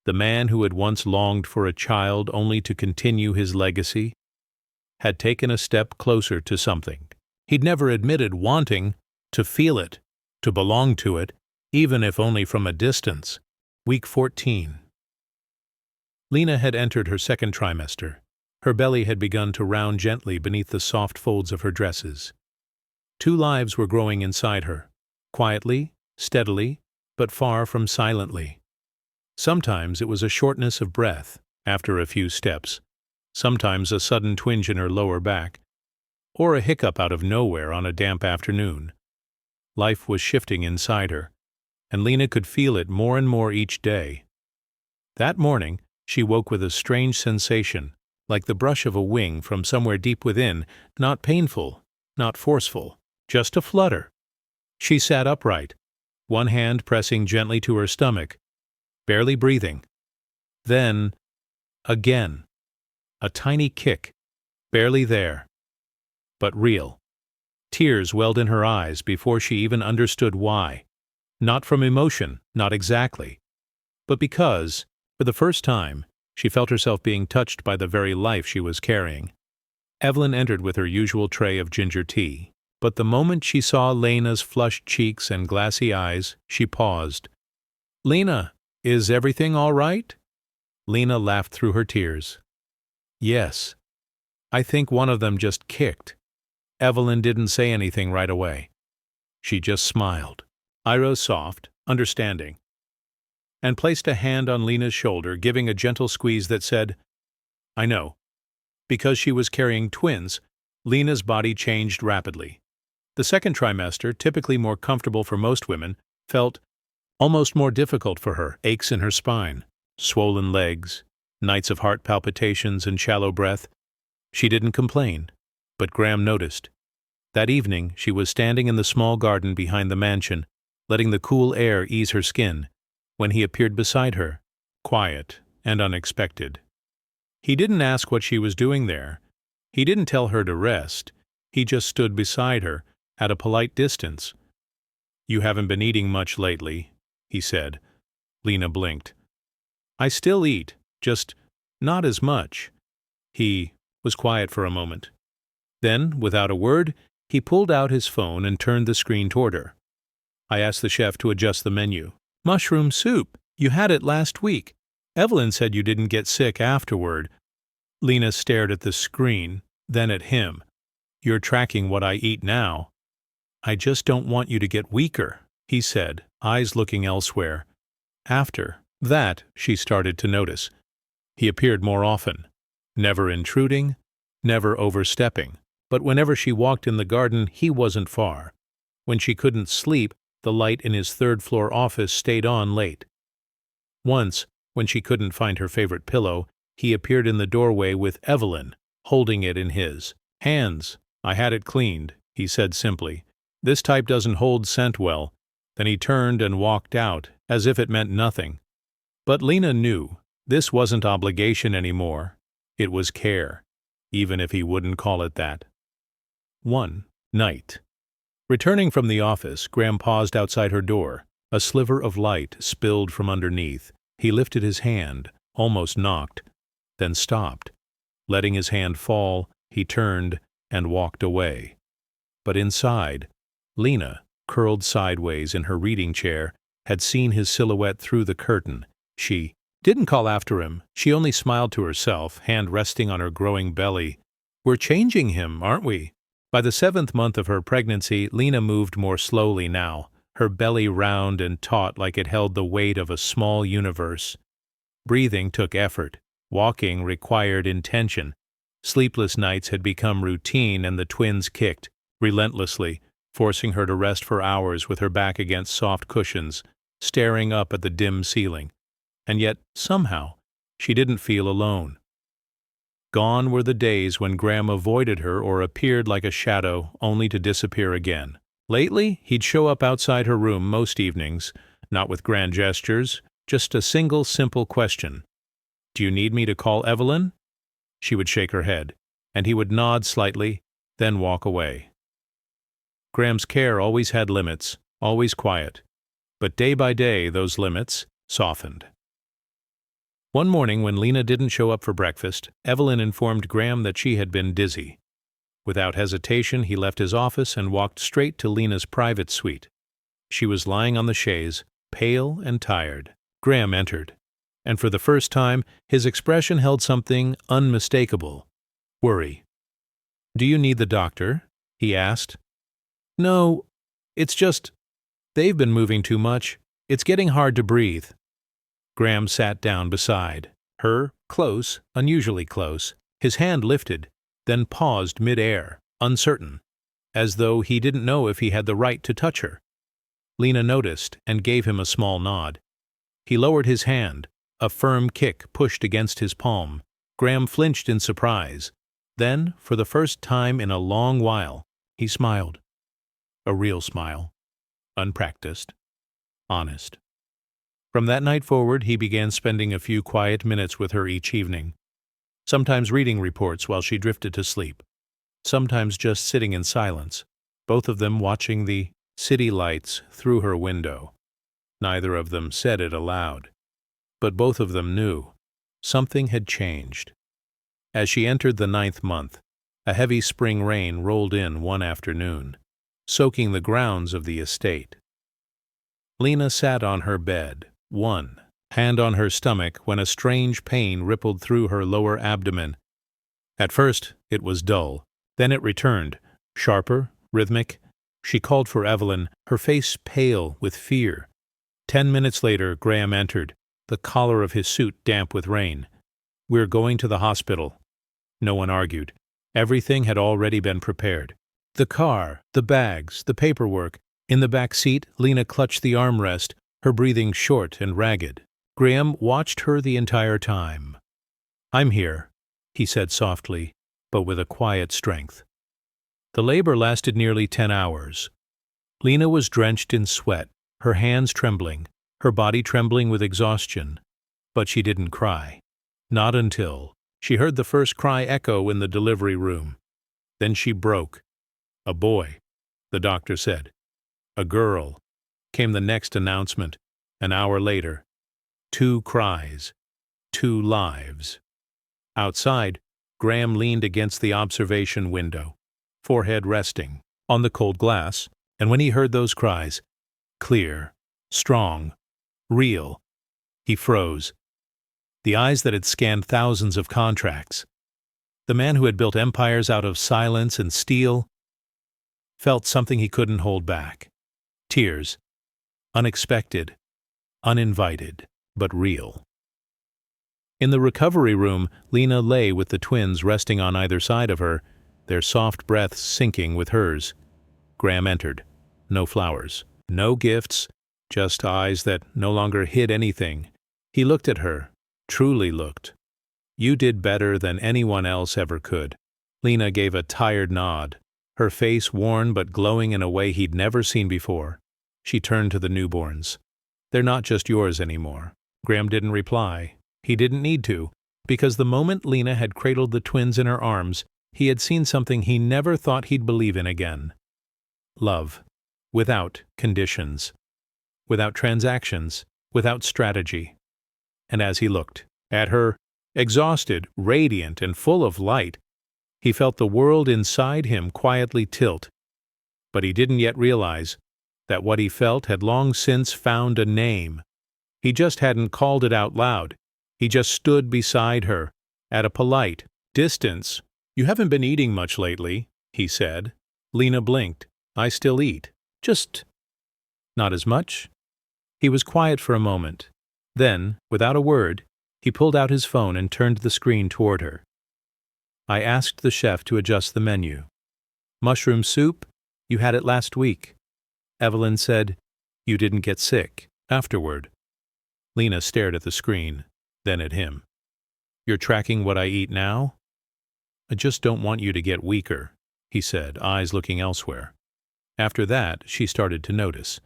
the man who had once longed for a child only to continue his legacy, had taken a step closer to something. He'd never admitted wanting to feel it, to belong to it, even if only from a distance. Week 14. Lena had entered her 2nd trimester. Her belly had begun to round gently beneath the soft folds of her dresses. 2 lives were growing inside her, quietly, steadily, but far from silently. Sometimes it was a shortness of breath after a few steps, sometimes a sudden twinge in her lower back, or a hiccup out of nowhere on a damp afternoon. Life was shifting inside her, and Lena could feel it more and more each day. That morning, she woke with a strange sensation, like the brush of a wing from somewhere deep within, not painful, not forceful, just a flutter. She sat upright, one hand pressing gently to her stomach, barely breathing. Then, again, a tiny kick, barely there, but real. Tears welled in her eyes before she even understood why. Not from emotion, not exactly, but because, for the first time, she felt herself being touched by the very life she was carrying. Evelyn entered with her usual tray of ginger tea, but the moment she saw Lena's flushed cheeks and glassy eyes, she paused. "Lena, is everything all right?" Lena laughed through her tears. "Yes. I think one of them just kicked." Evelyn didn't say anything right away. She just smiled. I rose soft, understanding, and placed a hand on Lena's shoulder, giving a gentle squeeze that said, "I know." Because she was carrying twins, Lena's body changed rapidly. The second trimester, typically more comfortable for most women, felt almost more difficult for her. Aches in her spine, swollen legs, nights of heart palpitations and shallow breath. She didn't complain, but Graham noticed. That evening, she was standing in the small garden behind the mansion, letting the cool air ease her skin, when he appeared beside her, quiet and unexpected. He didn't ask what she was doing there. He didn't tell her to rest. He just stood beside her, at a polite distance. "You haven't been eating much lately," he said. Lena blinked. "I still eat, just not as much." He was quiet for a moment. Then, without a word, he pulled out his phone and turned the screen toward her. I asked the chef to adjust the menu. "Mushroom soup. You had it last week. Evelyn said you didn't get sick afterward." Lena stared at the screen, then at him. "You're tracking what I eat now." "I just don't want you to get weaker," he said, eyes looking elsewhere. After that, she started to notice. He appeared more often, never intruding, never overstepping. But whenever she walked in the garden, he wasn't far. When she couldn't sleep, the light in his third-floor office stayed on late. Once, when she couldn't find her favorite pillow, he appeared in the doorway with Evelyn, holding it in his hands. "I had it cleaned," he said simply. "This type doesn't hold scent well." Then he turned and walked out, as if it meant nothing. But Lena knew this wasn't obligation anymore. It was care, even if he wouldn't call it that. One night. Returning from the office, Graham paused outside her door. A sliver of light spilled from underneath. He lifted his hand, almost knocked, then stopped. Letting his hand fall, he turned and walked away. But inside, Lena, curled sideways in her reading chair, had seen his silhouette through the curtain. She didn't call after him. She only smiled to herself, hand resting on her growing belly. "We're changing him, aren't we?" By the 7th month of her pregnancy, Lena moved more slowly now, her belly round and taut like it held the weight of a small universe. Breathing took effort. Walking required intention. Sleepless nights had become routine, and the twins kicked, relentlessly, forcing her to rest for hours with her back against soft cushions, staring up at the dim ceiling. And yet, somehow, she didn't feel alone. Gone were the days when Graham avoided her or appeared like a shadow, only to disappear again. Lately, he'd show up outside her room most evenings, not with grand gestures, just a single simple question. "Do you need me to call Evelyn?" She would shake her head, and he would nod slightly, then walk away. Graham's care always had limits, always quiet. But day by day, those limits softened. One morning when Lena didn't show up for breakfast, Evelyn informed Graham that she had been dizzy. Without hesitation, he left his office and walked straight to Lena's private suite. She was lying on the chaise, pale and tired. Graham entered, and for the first time, his expression held something unmistakable: worry. "Do you need the doctor?" he asked. "No, it's just, they've been moving too much. It's getting hard to breathe. Graham sat down beside her, close, unusually close, his hand lifted, then paused mid-air, uncertain, as though he didn't know if he had the right to touch her. Lena noticed and gave him a small nod. He lowered his hand, a firm kick pushed against his palm. Graham flinched in surprise. Then, for the first time in a long while, he smiled. A real smile. Unpracticed. Honest. From that night forward, he began spending a few quiet minutes with her each evening, sometimes reading reports while she drifted to sleep, sometimes just sitting in silence, both of them watching the city lights through her window. Neither of them said it aloud, but both of them knew something had changed. As she entered the 9th month, a heavy spring rain rolled in one afternoon, soaking the grounds of the estate. Lena sat on her bed, one hand on her stomach, when a strange pain rippled through her lower abdomen. At first, it was dull. Then it returned, sharper, rhythmic. She called for Evelyn, her face pale with fear. 10 minutes later, Graham entered, the collar of his suit damp with rain. "We're going to the hospital." No one argued. Everything had already been prepared. The car, the bags, the paperwork. In the back seat, Lena clutched the armrest, her breathing short and ragged. Graham watched her the entire time. "I'm here," he said softly, but with a quiet strength. The labor lasted nearly 10 hours. Lena was drenched in sweat, her hands trembling, her body trembling with exhaustion. But she didn't cry. Not until she heard the first cry echo in the delivery room. Then she broke. "A boy," the doctor said. "A girl," came the next announcement. An hour later. 2 cries. 2 lives. Outside, Graham leaned against the observation window, forehead resting on the cold glass, and when he heard those cries, clear, strong, real, he froze. The eyes that had scanned thousands of contracts, the man who had built empires out of silence and steel, felt something he couldn't hold back. Tears. Unexpected, uninvited, but real. In the recovery room, Lena lay with the twins resting on either side of her, their soft breaths syncing with hers. Graham entered. No flowers, no gifts, just eyes that no longer hid anything. He looked at her, truly looked. "You did better than anyone else ever could." Lena gave a tired nod, her face worn but glowing in a way he'd never seen before. She turned to the newborns. "They're not just yours anymore." Graham didn't reply. He didn't need to, because the moment Lena had cradled the twins in her arms, he had seen something he never thought he'd believe in again. Love. Without conditions. Without transactions. Without strategy. And as he looked at her, exhausted, radiant, and full of light, he felt the world inside him quietly tilt. But he didn't yet realize that what he felt had long since found a name. He just hadn't called it out loud. He just stood beside her, at a polite distance. "You haven't been eating much lately," he said. Lena blinked. "I still eat. Just not as much." He was quiet for a moment. Then, without a word, he pulled out his phone and turned the screen toward her. "I asked the chef to adjust the menu. Mushroom soup? You had it last week. Evelyn said you didn't get sick afterward." Lena stared at the screen, then at him. "You're tracking what I eat now?" "I just don't want you to get weaker," he said, eyes looking elsewhere. After that, she started to notice.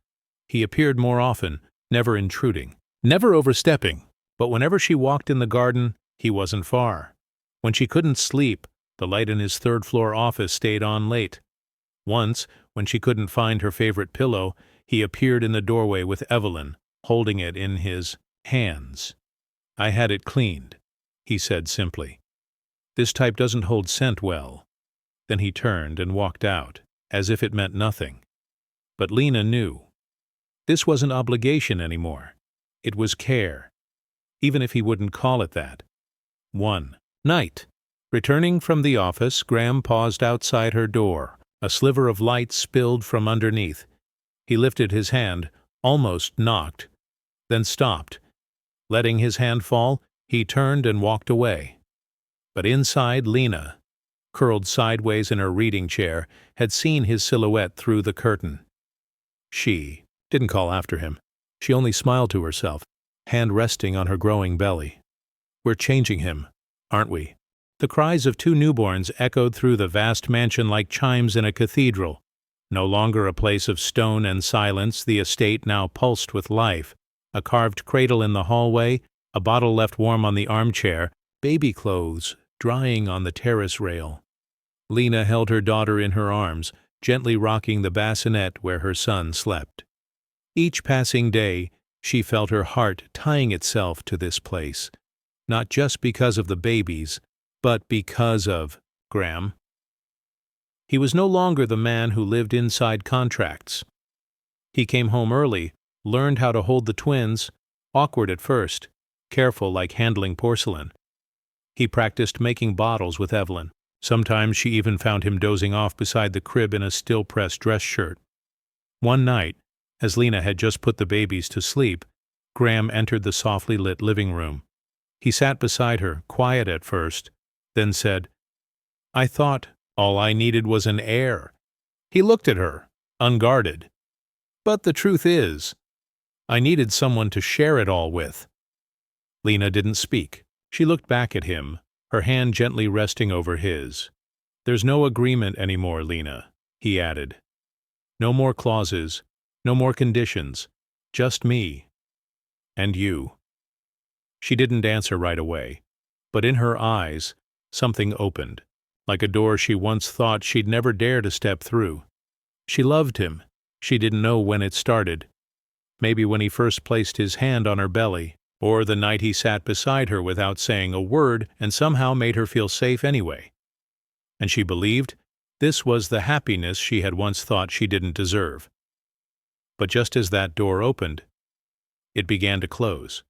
He appeared more often, never intruding, never overstepping, but whenever she walked in the garden, he wasn't far. When she couldn't sleep, the light in his third-floor office stayed on late. Once, when she couldn't find her favorite pillow, he appeared in the doorway with Evelyn, holding it in his hands. "I had it cleaned," he said simply. "This type doesn't hold scent well." Then he turned and walked out, as if it meant nothing. But Lena knew. This wasn't obligation anymore. It was care, even if he wouldn't call it that. One night, returning from the office, Graham paused outside her door. A sliver of light spilled from underneath. He lifted his hand, almost knocked, then stopped. Letting his hand fall, he turned and walked away. But inside, Lena, curled sideways in her reading chair, had seen his silhouette through the curtain. She didn't call after him. She only smiled to herself, hand resting on her growing belly. "We're changing him, aren't we?" The cries of two newborns echoed through the vast mansion like chimes in a cathedral. No longer a place of stone and silence, the estate now pulsed with life. A carved cradle in the hallway, a bottle left warm on the armchair, baby clothes drying on the terrace rail. Lena held her daughter in her arms, gently rocking the bassinet where her son slept. Each passing day, she felt her heart tying itself to this place, not just because of the babies, but because of Graham. He was no longer the man who lived inside contracts. He came home early, learned how to hold the twins, awkward at first, careful like handling porcelain. He practiced making bottles with Evelyn. Sometimes she even found him dozing off beside the crib in a still-pressed dress shirt. One night, as Lena had just put the babies to sleep, Graham entered the softly lit living room. He sat beside her, quiet at first, then said, "I thought all I needed was an heir." He looked at her, unguarded. "But the truth is, I needed someone to share it all with." Lena didn't speak. She looked back at him, her hand gently resting over his. "There's no agreement anymore, Lena," he added. "No more clauses, no more conditions, just me. And you." She didn't answer right away, but in her eyes, something opened, like a door she once thought she'd never dare to step through. She loved him. She didn't know when it started. Maybe when he first placed his hand on her belly, or the night he sat beside her without saying a word and somehow made her feel safe anyway. And she believed this was the happiness she had once thought she didn't deserve. But just as that door opened, it began to close.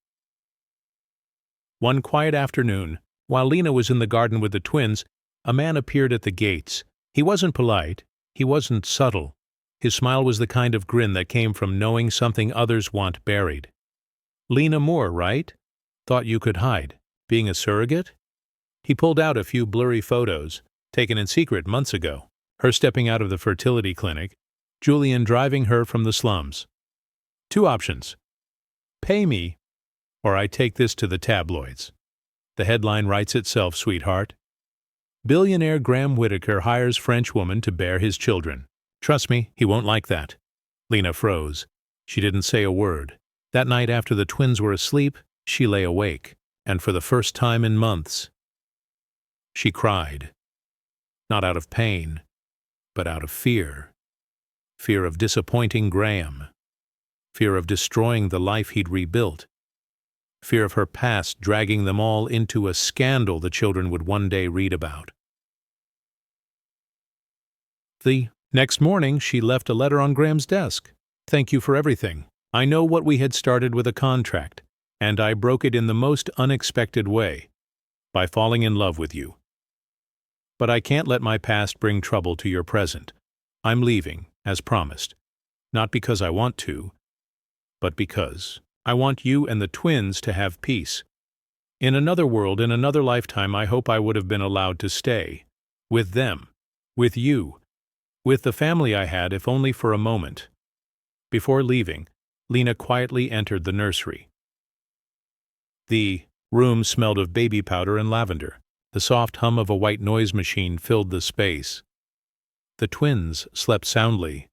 One quiet afternoon, while Lena was in the garden with the twins, a man appeared at the gates. He wasn't polite. He wasn't subtle. His smile was the kind of grin that came from knowing something others want buried. "Lena Moore, right? Thought you could hide. Being a surrogate?" He pulled out a few blurry photos, taken in secret months ago. Her stepping out of the fertility clinic, Julian driving her from the slums. "Two options. Pay me, or I take this to the tabloids. The headline writes itself, sweetheart. Billionaire Graham Whitaker hires French woman to bear his children. Trust me, he won't like that." Lena froze. She didn't say a word. That night after the twins were asleep, she lay awake, and for the first time in months, she cried. Not out of pain, but out of fear. Fear of disappointing Graham. Fear of destroying the life he'd rebuilt. Fear of her past dragging them all into a scandal the children would one day read about. The next morning, she left a letter on Graham's desk. "Thank you for everything. I know what we had started with a contract, and I broke it in the most unexpected way, by falling in love with you. But I can't let my past bring trouble to your present. I'm leaving, as promised. Not because I want to, but because I want you and the twins to have peace. In another world, in another lifetime, I hope I would have been allowed to stay. With them. With you. With the family I had, if only for a moment." Before leaving, Lena quietly entered the nursery. The room smelled of baby powder and lavender. The soft hum of a white noise machine filled the space. The twins slept soundly,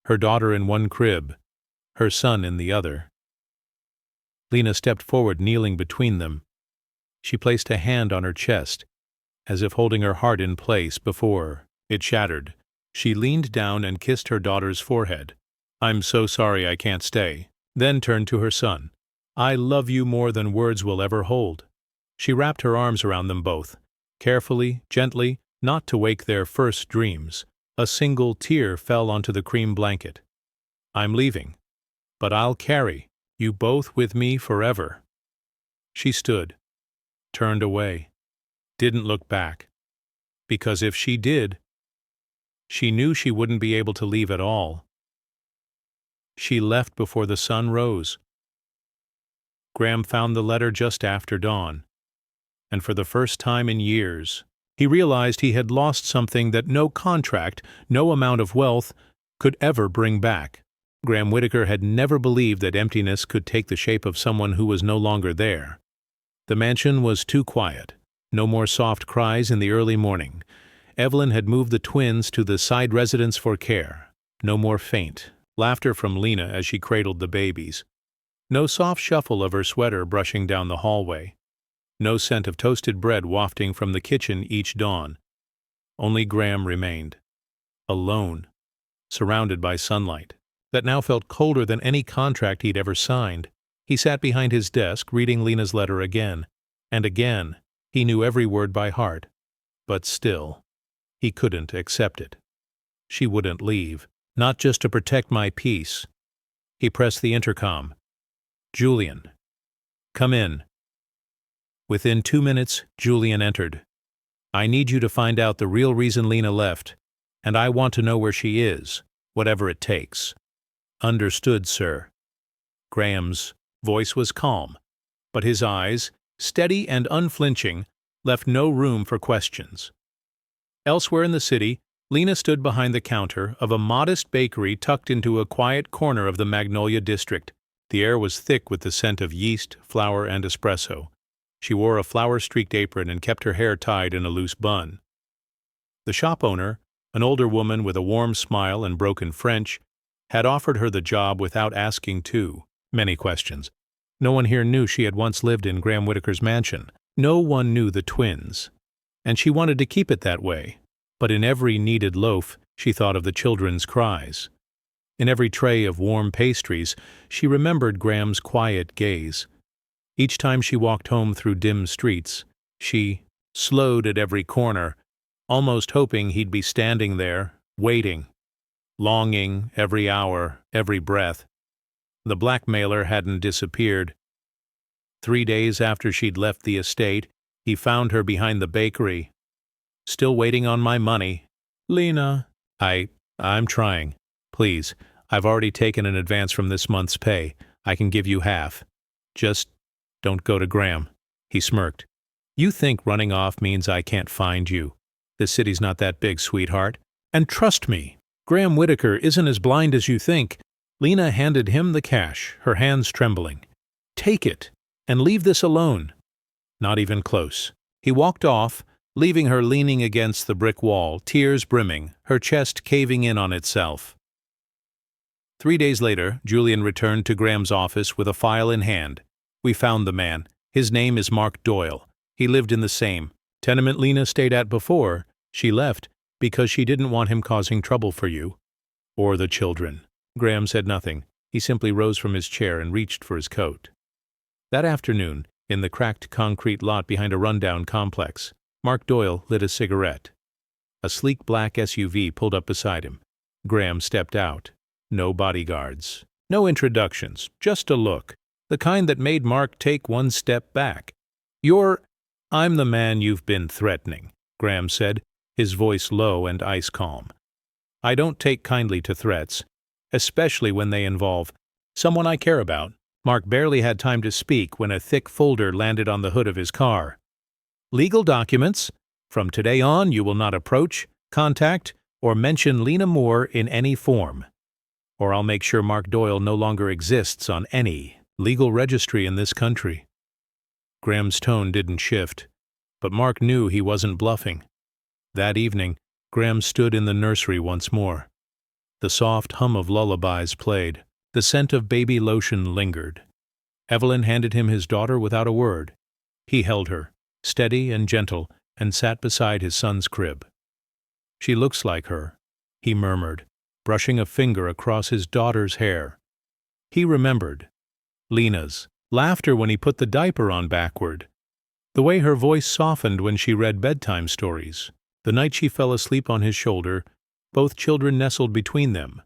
her daughter in one crib, her son in the other. Lena stepped forward, kneeling between them. She placed a hand on her chest, as if holding her heart in place before it shattered. She leaned down and kissed her daughter's forehead. "I'm so sorry I can't stay." Then turned to her son. "I love you more than words will ever hold." She wrapped her arms around them both, carefully, gently, not to wake their first dreams. A single tear fell onto the cream blanket. "I'm leaving, but I'll carry you both with me forever." She stood, turned away, didn't look back. Because if she did, she knew she wouldn't be able to leave at all. She left before the sun rose. Graham found the letter just after dawn, and for the first time in years, he realized he had lost something that no contract, no amount of wealth, could ever bring back. Graham Whittaker had never believed that emptiness could take the shape of someone who was no longer there. The mansion was too quiet. No more soft cries in the early morning. Evelyn had moved the twins to the side residence for care. No more faint laughter from Lena as she cradled the babies. No soft shuffle of her sweater brushing down the hallway. No scent of toasted bread wafting from the kitchen each dawn. Only Graham remained. Alone. Surrounded by sunlight that now felt colder than any contract he'd ever signed. He sat behind his desk reading Lena's letter again and again. He knew every word by heart. But still, he couldn't accept it. She wouldn't leave. Not just to protect my peace. He pressed the intercom. "Julian, come in." Within 2 minutes, Julian entered. "I need you to find out the real reason Lena left, and I want to know where she is, whatever it takes." "Understood, sir." Graham's voice was calm, but his eyes, steady and unflinching, left no room for questions. Elsewhere in the city, Lena stood behind the counter of a modest bakery tucked into a quiet corner of the Magnolia district. The air was thick with the scent of yeast, flour, and espresso. She wore a flour-streaked apron and kept her hair tied in a loose bun. The shop owner, an older woman with a warm smile and broken French, had offered her the job without asking too many questions. No one here knew she had once lived in Graham Whittaker's mansion. No one knew the twins. And she wanted to keep it that way. But in every kneaded loaf, she thought of the children's cries. In every tray of warm pastries, she remembered Graham's quiet gaze. Each time she walked home through dim streets, she slowed at every corner, almost hoping he'd be standing there, waiting, longing every hour, every breath. The blackmailer hadn't disappeared. 3 days after she'd left the estate, he found her behind the bakery. "Still waiting on my money." "Lena." I'm trying. Please, I've already taken an advance from this month's pay. I can give you half. Just don't go to Graham." He smirked. "You think running off means I can't find you. This city's not that big, sweetheart. And trust me, Graham Whittaker isn't as blind as you think." Lena handed him the cash, her hands trembling. "Take it, and leave this alone." Not even close. He walked off, leaving her leaning against the brick wall, tears brimming, her chest caving in on itself. 3 days later, Julian returned to Graham's office with a file in hand. "We found the man. His name is Mark Doyle. He lived in the same tenement Lena stayed at before. She left because she didn't want him causing trouble for you. Or the children." Graham said nothing. He simply rose from his chair and reached for his coat. That afternoon, in the cracked concrete lot behind a rundown complex, Mark Doyle lit a cigarette. A sleek black SUV pulled up beside him. Graham stepped out. No bodyguards. No introductions. Just a look. The kind that made Mark take one step back. "I'm the man you've been threatening," Graham said, his voice low and ice calm. "I don't take kindly to threats, especially when they involve someone I care about." Mark barely had time to speak when a thick folder landed on the hood of his car. "Legal documents. From today on, you will not approach, contact, or mention Lena Moore in any form. Or I'll make sure Mark Doyle no longer exists on any legal registry in this country." Graham's tone didn't shift, but Mark knew he wasn't bluffing. That evening, Graham stood in the nursery once more. The soft hum of lullabies played. The scent of baby lotion lingered. Evelyn handed him his daughter without a word. He held her, steady and gentle, and sat beside his son's crib. "She looks like her," he murmured, brushing a finger across his daughter's hair. He remembered Lena's laughter when he put the diaper on backward, the way her voice softened when she read bedtime stories, the night she fell asleep on his shoulder, both children nestled between them.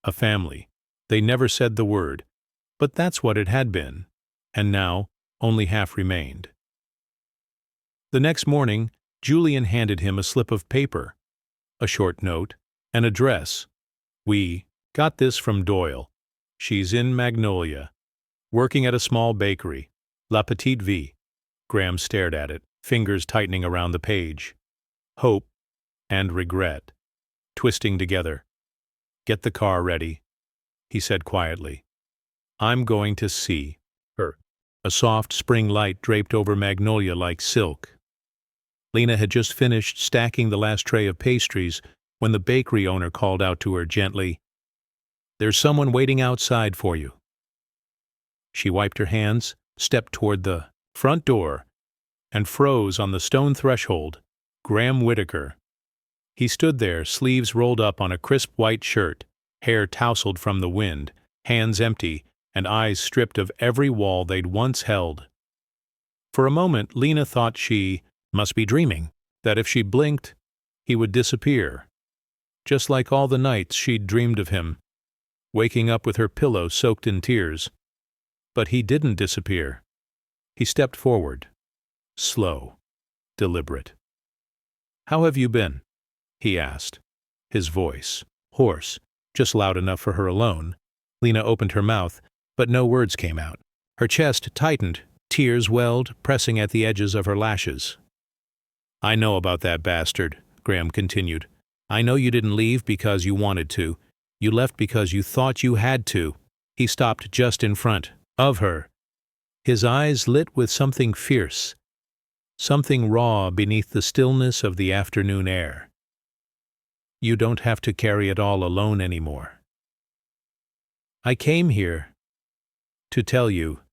A family. They never said the word, but that's what it had been, and now only half remained. The next morning, Julian handed him a slip of paper, a short note, an address. "We got this from Doyle. She's in Magnolia. Working at a small bakery. La Petite Vie. Graham stared at it, fingers tightening around the page. Hope and regret, twisting together. Get the car ready, he said quietly. I'm going to see her. A soft spring light draped over Magnolia like silk. Lena had just finished stacking the last tray of pastries when the bakery owner called out to her gently, "There's someone waiting outside for you." She wiped her hands, stepped toward the front door, and froze on the stone threshold. Graham Whitaker. He stood there, sleeves rolled up on a crisp white shirt, hair tousled from the wind, hands empty, and eyes stripped of every wall they'd once held. For a moment, Lena thought she must be dreaming, that if she blinked, he would disappear. Just like all the nights she'd dreamed of him, waking up with her pillow soaked in tears. But he didn't disappear. He stepped forward, slow, deliberate. "How have you been?" he asked, his voice hoarse, just loud enough for her alone. Lena opened her mouth, but no words came out. Her chest tightened, tears welled, pressing at the edges of her lashes. "I know about that bastard," Graham continued. "I know you didn't leave because you wanted to. You left because you thought you had to." He stopped just in front of her, his eyes lit with something fierce, something raw beneath the stillness of the afternoon air. "You don't have to carry it all alone anymore. I came here to tell you,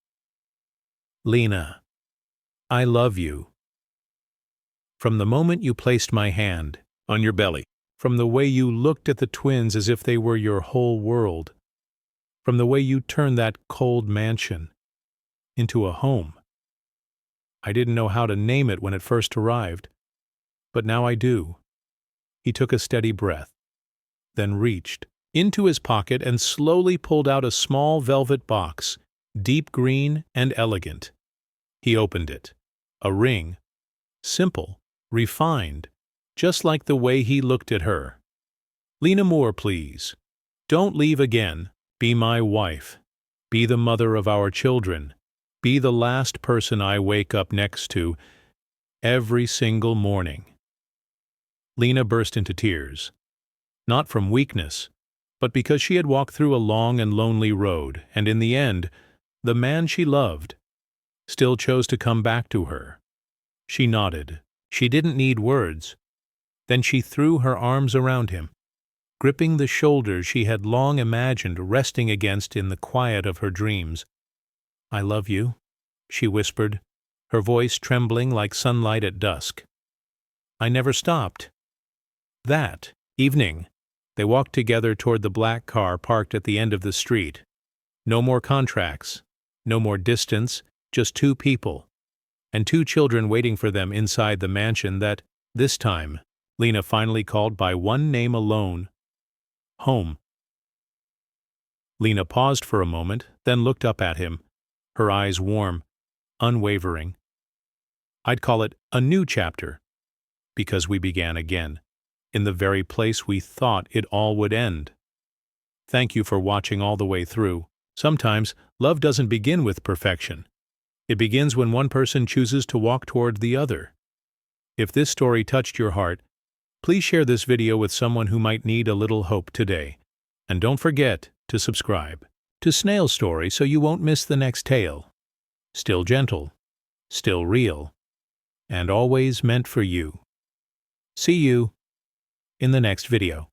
Lena, I love you. From the moment you placed my hand on your belly, from the way you looked at the twins as if they were your whole world, from the way you turned that cold mansion into a home. I didn't know how to name it when it first arrived, but now I do." He took a steady breath, then reached into his pocket and slowly pulled out a small velvet box, deep green and elegant. He opened it. A ring, simple, refined, just like the way he looked at her. "Lena Moore, please. Don't leave again. Be my wife. Be the mother of our children. Be the last person I wake up next to every single morning." Lena burst into tears, not from weakness, but because she had walked through a long and lonely road, and in the end, the man she loved still chose to come back to her. She nodded. She didn't need words. Then she threw her arms around him, gripping the shoulders she had long imagined resting against in the quiet of her dreams. "I love you," she whispered, her voice trembling like sunlight at dusk. "I never stopped." That evening, they walked together toward the black car parked at the end of the street. No more contracts, no more distance, just two people, and two children waiting for them inside the mansion that, this time, Lena finally called by one name alone: home. Lena paused for a moment, then looked up at him, her eyes warm, unwavering. "I'd call it a new chapter, because we began again, in the very place we thought it all would end." Thank you for watching all the way through. Sometimes, love doesn't begin with perfection. It begins when one person chooses to walk toward the other. If this story touched your heart, please share this video with someone who might need a little hope today. And don't forget to subscribe to Snail Story so you won't miss the next tale. Still gentle, still real, and always meant for you. See you in the next video.